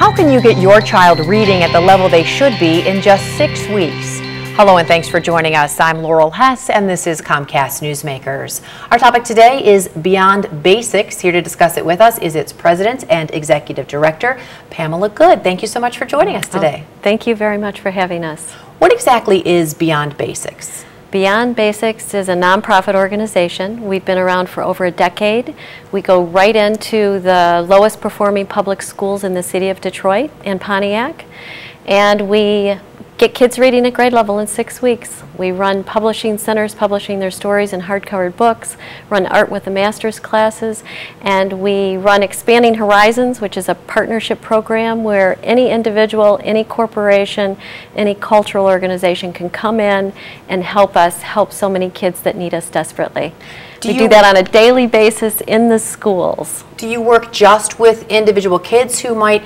How can you get your child reading at the level they should be in just 6 weeks? Hello and thanks for joining us. I'm Laurel Hess and this is Comcast Newsmakers. Our topic today is Beyond Basics. Here to discuss it with us is its President and Executive Director, Pamela Good. Thank you so much for joining us today. Thank you very much for having us. What exactly is Beyond Basics? Beyond Basics is a nonprofit organization. We've been around for over a decade. We go right into the lowest performing public schools in the city of Detroit and Pontiac, and we get kids reading at grade level in 6 weeks. We run publishing centers publishing their stories in hardcover books, run Art with the Masters classes, and we run Expanding Horizons, which is a partnership program where any individual, any corporation, any cultural organization can come in and help us help so many kids that need us desperately. We do that on a daily basis in the schools. Do you work just with individual kids who might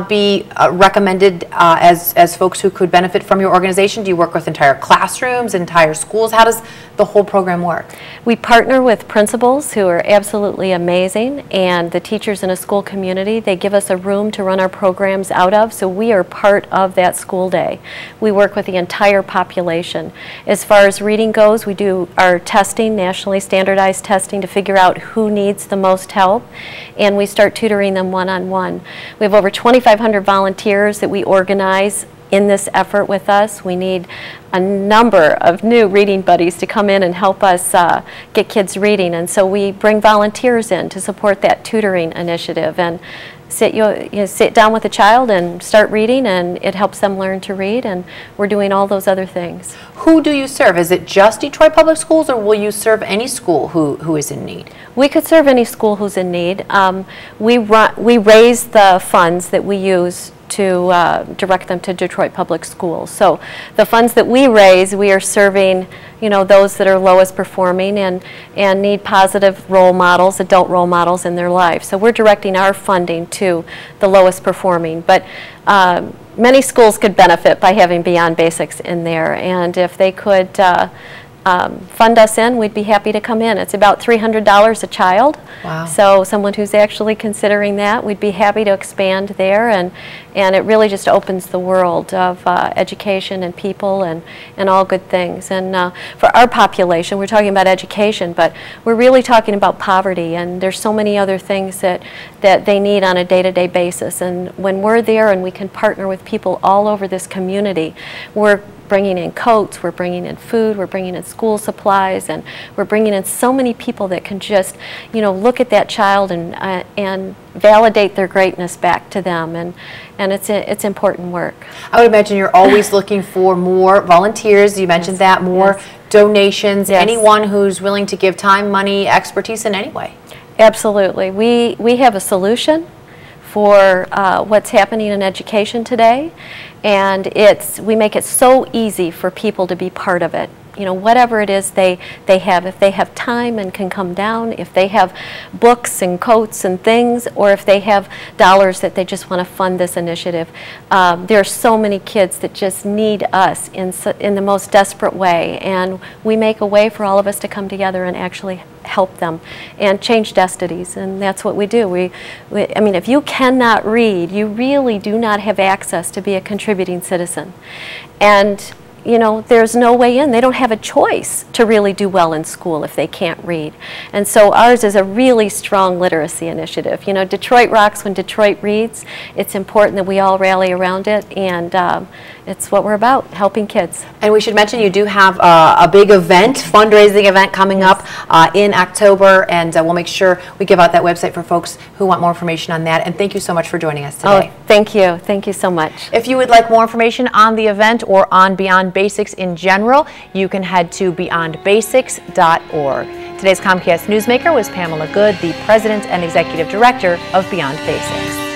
be recommended as folks who could benefit from your organization? Do you work with entire classrooms, entire schools? How does the whole program work? We partner with principals who are absolutely amazing, and the teachers in a school community. They give us a room to run our programs out of, so we are part of that school day. We work with the entire population. As far as reading goes, we do our testing, nationally standardized testing, to figure out who needs the most help, and we start tutoring them one-on-one. We have over 2,500 volunteers that we organize in this effort with us. We need a number of new reading buddies to come in and help us get kids reading, and so we bring volunteers in to support that tutoring initiative and sit down with a child and start reading, and it helps them learn to read, and we're doing all those other things. Who do you serve? Is it just Detroit Public Schools, or will you serve any school who is in need? We could serve any school who's in need. We raise the funds that we use to direct them to Detroit Public Schools. So the funds that we raise, we are serving, those that are lowest performing and need positive role models, adult role models in their life. So we're directing our funding to the lowest performing. But many schools could benefit by having Beyond Basics in there, and if they could fund us in, we'd be happy to come in. It's about $300 a child. Wow. So someone who's actually considering that, we'd be happy to expand there, and it really just opens the world of education and people and all good things. And for our population, we're talking about education, but we're really talking about poverty, and there's so many other things that they need on a day-to-day basis. And when we're there and we can partner with people all over this community, we're bringing in coats, we're bringing in food, we're bringing in school supplies, and we're bringing in so many people that can just, look at that child and validate their greatness back to them, and it's important work. I would imagine you're always looking for more volunteers. You mentioned that, more donations, anyone who's willing to give time, money, expertise in any way. Absolutely. We have a solution for what's happening in education today, and we make it so easy for people to be part of it. Whatever it is they have, if they have time and can come down, if they have books and coats and things, or if they have dollars that they just want to fund this initiative. There are so many kids that just need us in the most desperate way, and we make a way for all of us to come together and actually help them and change destinies, and that's what we do. I mean, if you cannot read, you really do not have access to be a contributing citizen. And there's no way in. They don't have a choice to really do well in school if they can't read. And so ours is a really strong literacy initiative. Detroit rocks when Detroit reads. It's important that we all rally around it, and it's what we're about, helping kids. And we should mention you do have a big event, fundraising event coming up in October, and we'll make sure we give out that website for folks who want more information on that. And thank you so much for joining us today. Oh, thank you. Thank you so much. If you would like more information on the event or on Beyond Basics in general, you can head to beyondbasics.org. Today's Comcast Newsmaker was Pamela Good, the President and Executive Director of Beyond Basics.